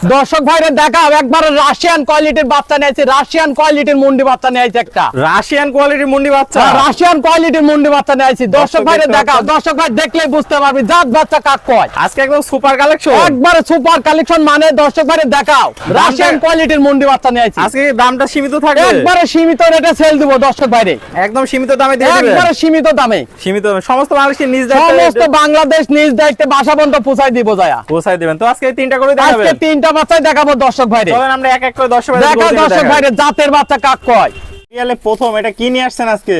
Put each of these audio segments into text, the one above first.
দর্শক ভাইরা দেখাও একবার রাশিয়ান কোয়ালিটির বাচ্চা নিয়েছে, রাশিয়ান কোয়ালিটির মুন্ডি বাচ্চা নিয়েছে একটা। রাশিয়ান কোয়ালিটির মুন্ডি বাচ্চা, রাশিয়ান কোয়ালিটির মুন্ডি বাচ্চা নিয়েছি। দর্শক ভাইরা দেখাও, দর্শক ভাই দেখলে বুঝতে পারবি জাত বাচ্চা কাক কয়। আজকে একদম সুপার কালেকশন, একবারে সুপার কালেকশন, মানে দর্শক ভাইরা দেখাও রাশিয়ান কোয়ালিটির মুন্ডি বাচ্চা নিয়েছি। আজকে দামটা সীমিত থাকবে, একবারে সীমিত রেটে সেল দিব দর্শক ভাইরে, একদম সীমিত দামে দিয়ে দিবেন, একবারে সীমিত দামে। সীমিত দামে সমস্ত বাংলাদেশের নিজ সমস্ত বাংলাদেশ নিজ দায়িত্বে বাসা পর্যন্ত পৌঁছাই দিব যায়া, পৌঁছাই দিবেন। তো আজকে এই তিনটা করে আজকে দেখাবেন, তিনটা বাচ্চাই দেখাবো দর্শক ভাইরে। চলেন আমরা এক এক করে দর্শক দেখাও দর্শক ভাইরে জাতের বাচ্চা কাক কয়। রিয়ালে প্রথম এটা কি নিয়ে আসছেন আজকে?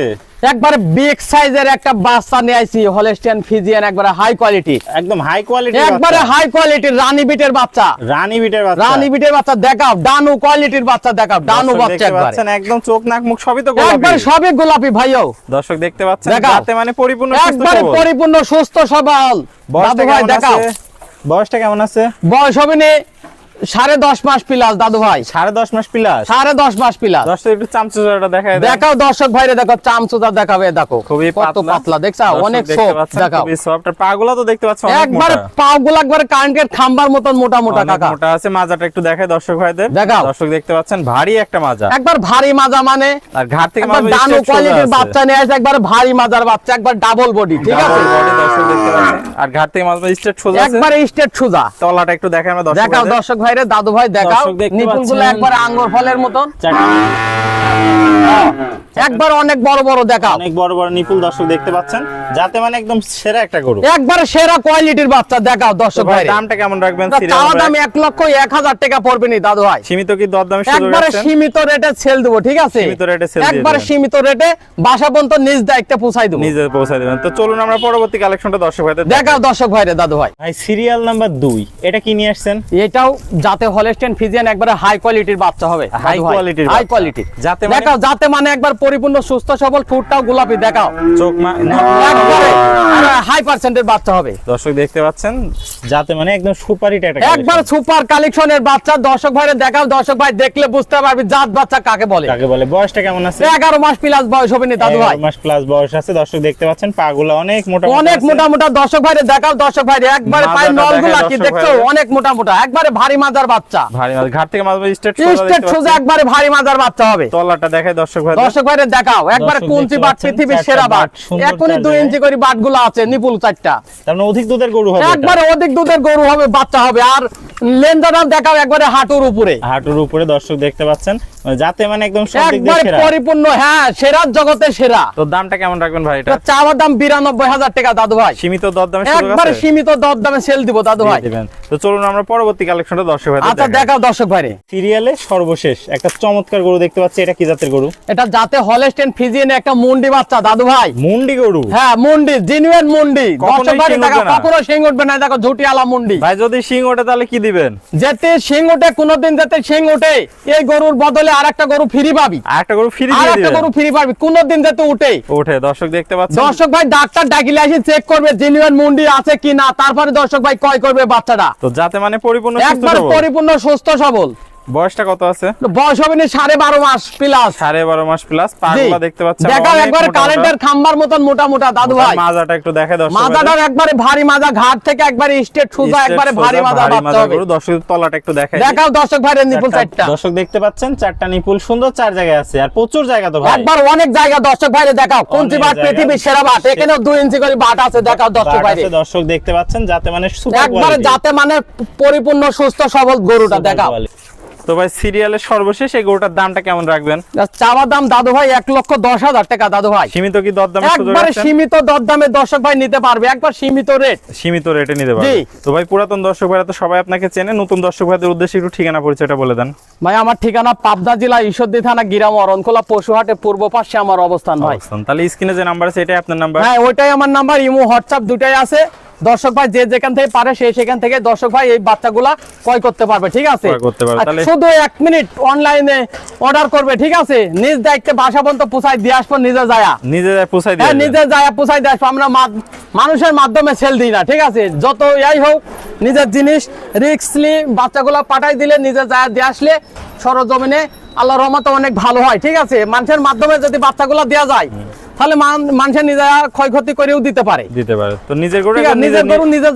একবারে বিগ সাইজের একটা বাচ্চা নিয়ে আইছি, হলস্টিয়ান ফিজিয়ান, একবারে হাই কোয়ালিটি, একদম হাই কোয়ালিটি, একবারে হাই কোয়ালিটির রানী বিটের বাচ্চা, রানী বিটের বাচ্চা, রানী বিটের বাচ্চা দেখাও, ডানু কোয়ালিটির বাচ্চা দেখাও, ডানু দর্শক বাচ্চা দেখতে একবারে পাচ্ছেন একদম চোখ নাক মুখ সবই তো গোলাপি, একবারে সবই গোলাপি ভাইও। দর্শক দেখতে পাচ্ছেন দেখাও। যাতে মানে পরিপূর্ণ সুস্থ একবারে সবল। পরিপূর্ণ সুস্থ সবল। দাদু ভাই দেখাও বয়সটা কেমন আছে? বয়স হবে নে 10.5 মাস প্লাস দাদু ভাই, 10.5 মাস প্লাস, 10.5 মাস প্লাস। দর্শক একটু চামচুজাটা দেখায় দেন। দেখাও দর্শক ভাইরে, দেখো চামচুদা দেখাবে, দেখো খুবই কত পাতলা দেখছো, দর্শক অনেক দেখতে সফট পাচ্ছেন, দেখাও। খুবই সফট। আর পাগুলো তো দেখতে পাচ্ছেন অনেক একবারে মোটা, পাগুলো একবারে কারেন্টের খাম্বার মতন মোটা মোটা অনেক কাকা। মোটা আছে। মাজাটা একটু দেখায় দর্শক ভাইদের, দেখাও। দর্শক দেখতে পাচ্ছেন ভারী একটা মাজা, একবার ভারী মাজা, মানে আর ঘাট থেকে একবার মাজা ডানু straight সোজা কোয়ালিটির আছে। বাচ্চা নিয়ে আসে, একবার ভারী মাজার বাচ্চা, একবার ডাবল বডি, ঠিক আছে, Double body দর্শক দেখতে পাচ্ছেন, আর ঘাট থেকে মাজা স্ট্রেট সোজা আছে। একবারে স্ট্রেট সোজা। তলাটা একটু দেখায় আমরা দর্শক দেখাও ভাইদের। দর্শক ভাইরে, দাদু ভাই দেখাও, দর্শক দেখতে নিপুলগুলো পাচ্ছেন। একবারে আঙ্গুর ফলের মতন, চারটা একবার অনেক বড় বড় দেখাও, অনেক বড় বড় নিপুল দর্শক দেখতে পাচ্ছেন, যাতে মানে একদম সেরা একটা গরু। একবারে সেরা কোয়ালিটির বাচ্চা দেখাও দর্শক ভাই ভাইরে। দামটা কেমন রাখবেন? চাওয়া দাম 1,01,000 টাকা পড়বে নি দাদু ভাই, সীমিত কি দরদামের সুযোগ একবারে আছে? সীমিত রেটে সেল দেবো, ঠিক আছে, সীমিত রেটে সেল দিয়ে একবারে দিবেন। সীমিত রেটে বাসা পর্যন্ত নিজ দায়িত্বে পৌঁছাই দেবো। নিজে পৌঁছায় দিবেন। তো চলুন আমরা পরবর্তী কালেকশনটা দর্শক ভাইদের দেখাও দর্শক ভাইরে দাদু ভাই। ভাই সিরিয়াল নাম্বার 2 এটা কি নিয়ে আসছেন? এটাও যাতে হলস্টিয়ান ফিজিয়ান, একবারে হাই কোয়ালিটির বাচ্চা হবে, হাই কোয়ালিটির হাই কোয়ালিটি, যাতে মানে দেখাও যাতে মানে একবার পরিপূর্ণ সুস্থ সবল, ফুটটাও গোলাপি দেখাও, চোখ একবারে হাই পার্সেন্টের বাচ্চা হবে। দর্শক দেখতে পাচ্ছেন যাতে মানে একদম সুপারিটা একটা একবার সুপার কালেকশনের বাচ্চা দর্শক ভাইরে দেখাও, দর্শক ভাই দেখলে বুঝতে পারবি জাত বাচ্চা কাকে বলে। কাকে বলে। বয়সটা কেমন আছে? 11 মাস প্লাস বয়স হবে নি দাদু ভাই, 11 মাস প্লাস বয়স আছে। দর্শক দেখতে পাচ্ছেন পাগুলো অনেক মোটা অনেক আছে। মোটা মোটা দর্শক ভাইরে দেখাও, দর্শক ভাইরে একবারে পায়ের মাজাটা নলগুলা দেখায় কি দর্শক দেখছো, ভাইরে। অনেক মোটা মোটা, একবারে ভারী মাজার বাচ্চা, ভারী মাছ ঘাট থেকে মাছ স্ট্রেট স্টেট সোজা একবারে ভারী মাজার বাচ্চা হবে। তলাটা দেখায় দর্শক ভাই। দর্শক ভাইরে দেখাও একবারে দর্শক কুঞ্চি দেখতে বাট, পাচ্ছেন, পৃথিবীর চারটা সেরা বাট, বাট, সুন্দর এখনই চার 2 জায়গায়। ইঞ্চি করে বাটগুলো আছে, নিপুল 4টা, তার মানে অধিক দুধের গরু হবে এটা। একবারে অধিক দুধের গরু হবে, বাচ্চা হবে। আর লেন্দাটাও দেখাও একবারে হাঁটুর উপরে, হাঁটুর উপরে দর্শক দেখতে পাচ্ছেন, যাতে মানে একদম সব দিক দিয়ে একবারে সেরা। পরিপূর্ণ, হ্যাঁ সেরা জগতে সেরা। তো দামটা কেমন রাখবেন ভাই এটা? তো চাওয়ার দাম 92,000 টাকা দাদু ভাই, সীমিত দরদামের সুযোগ একবারে আছে? সীমিত দর দামে সেল দিব দাদু ভাই। দিয়ে দিবেন। তো চলুন আমরা পরবর্তী কালেকশনটা দর্শক ভাই আচ্ছা দেখাও দর্শক ভাইরে। সিরিয়ালে সর্বশেষ একটা চমৎকার গরু দেখতে পাচ্ছি, এটা কি জাতের গরু? এটা যাতে হলস্টেন ফিজিয়ান একটা মুন্ডি বাচ্চা দাদু ভাই, মুন্ডি গরু। হ্যাঁ মুন্ডি, জিনুইন মুন্ডি, কখনোই দর্শক ভাই শিং দেখো উঠবে না। কখনো শিং উঠবে না, দেখো ঝুটিয়ালা মুন্ডি। ভাই যদি শিং ওঠে তাহলে কি দিবেন? যেতে শিং ওঠে, কোনদিন যেতে শিং ওঠে, এই গরুর বদলে আরেকটা গরু ফ্রি পাবি, আর একটা গরু ফ্রি দিয়ে আরেকটা দিবেন। গরু ফ্রি পাবি, কোনদিন যেতে উঠে। ওঠে দর্শক দেখতে পাচ্ছেন। দর্শক ভাই ডাক্তার ডাকিলে এসে চেক করবে জিনুইন মুন্ডি আছে কিনা, তারপরে দর্শক ভাই ক্রয় করবে বাচ্চাটা, তো যাতে মানে পরিপূর্ণ সুস্থ একবার সবল। পরিপূর্ণ সুস্থ সবল। বয়সটা কত আছে? বয়স হবে না 12.5 মাস প্লাস। 12.5 মাস প্লাস। পাগুলা দেখতে পাচ্ছেন দেখাও অনেক একবারে মোটা কারেন্টের খাম্বার মতন মোটা মোটা দাদু মোটা। ভাই, মাজাটা একটু দেখে দর্শক ভাইদের। মাজাটার একবারে ভারী মাজা, ঘাট থেকে একবারে স্ট্রেট সোজা, Straight একবারে সোজা, ভারী মাজা বাচ্চা মাজার হবে। গরু। দর্শক তলাটা একটু দেখাই। দেখাও দর্শক ভাইয়ের নিপুল 4টা, দর্শক দেখতে পাচ্ছেন 4টা নিপুল সুন্দর 4 জায়গায় আছে, আর প্রচুর জায়গা তো ভাই। একবার অনেক জায়গা দর্শক ভাইরে দেখাও, কোনটি বাট জায়গা। পৃথিবীর সেরা বাট, এখানেও 2 ইঞ্চি করে বাট আছে, দেখাও দর্শক বাট ভাইরে, আছে, দর্শক দেখতে পাচ্ছেন যাতে মানে সুপার একবারে কোয়ালিটি। যাতে মানে পরিপূর্ণ সুস্থ সবল গরুটা দেখাও। তো ভাই সিরিয়ালের সর্বশেষ এই গরুটার দামটা কেমন রাখবেন? চাওয়া দাম দাদু ভাই 1,10,000 টাকা দাদু ভাই, সীমিত কি দরদামের সুযোগ একবারে আছে? সীমিত দরদামে দর্শক ভাই নিতে পারবে, একবার সীমিত রেট। সীমিত রেটে নিতে পারবে। জি। তো ভাই পুরাতন দর্শক ভাইরা তো সবাই আপনাকে চেনে, নতুন দর্শক ভাইদের উদ্দেশ্যে একটু ঠিকানা পরিচয়টা বলে দেন। ভাই আমার ঠিকানা পাবনা জেলা ঈশ্বরদী থানা গিরাম অরণখোলা পশুহাটে পূর্ব পাশে আমার অবস্থান ভাই। তাহলে স্ক্রিনে যে নাম্বার আছে এটাই আপনার নাম্বার? হ্যাঁ ওইটাই আমার নাম্বার, ইমো হোয়াটসঅ্যাপ দুটাই আছে। দর্শক ভাই যে যেখান থেকে পারে সে সেখান থেকে দর্শক ভাই এই বাচ্চাগুলা ক্রয় করতে পারবে, ঠিক আছে? ক্রয় করতে পারবে। আর তাহলে শুধু 1 মিনিট অনলাইনে অর্ডার করবে, ঠিক আছে? নিজ দায়িত্বে বাসা পর্যন্ত পৌঁছাই দিয়ে আসবো, নিজে যায়া, নিজে পৌঁছাই হ্যাঁ দিয়ে নিজে যায়া পৌঁছাই দিয়ে আসবো। আমরা মানুষের মাধ্যমে সেল দিই না, ঠিক আছে? যত ইয়াই হোক নিজের জিনিস রিস্কলি বাচ্চাগুলা পাঠাই দিলে, নিজে যায়া দিয়ে আসলে সরজমিনে আল্লাহর রহমতে অনেক ভালো হয়, ঠিক আছে? মানুষের মাধ্যমে যদি বাচ্চাগুলা দেওয়া যায় তাহলে মানুষের নিজে ক্ষয়ক্ষতি করেও দিতে পারে। তো নিজের গরু ঠিক আছে, নিজের গরু নিজে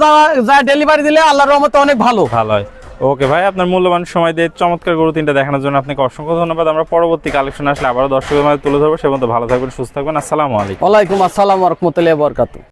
যা ডেলিভারি দিলে আল্লাহর রহমতে অনেক ভালো। ভালো হয়। ওকে ভাই, আপনার মূল্যবান সময় দিয়ে চমৎকার গরু তিনটা দেখানোর জন্য আপনাকে অসংখ্য ধন্যবাদ। আমরা পরবর্তী কালেকশন আসলে আবারও দর্শকের মাঝে তুলে ধরবো। সে পর্যন্ত ভালো থাকবেন, সুস্থ থাকবেন। আসসালামু আলাইকুম। ওয়ালাইকুম আসসালাম ওয়া রাহমাতুল্লাহি ওয়া বারাকাতুহু।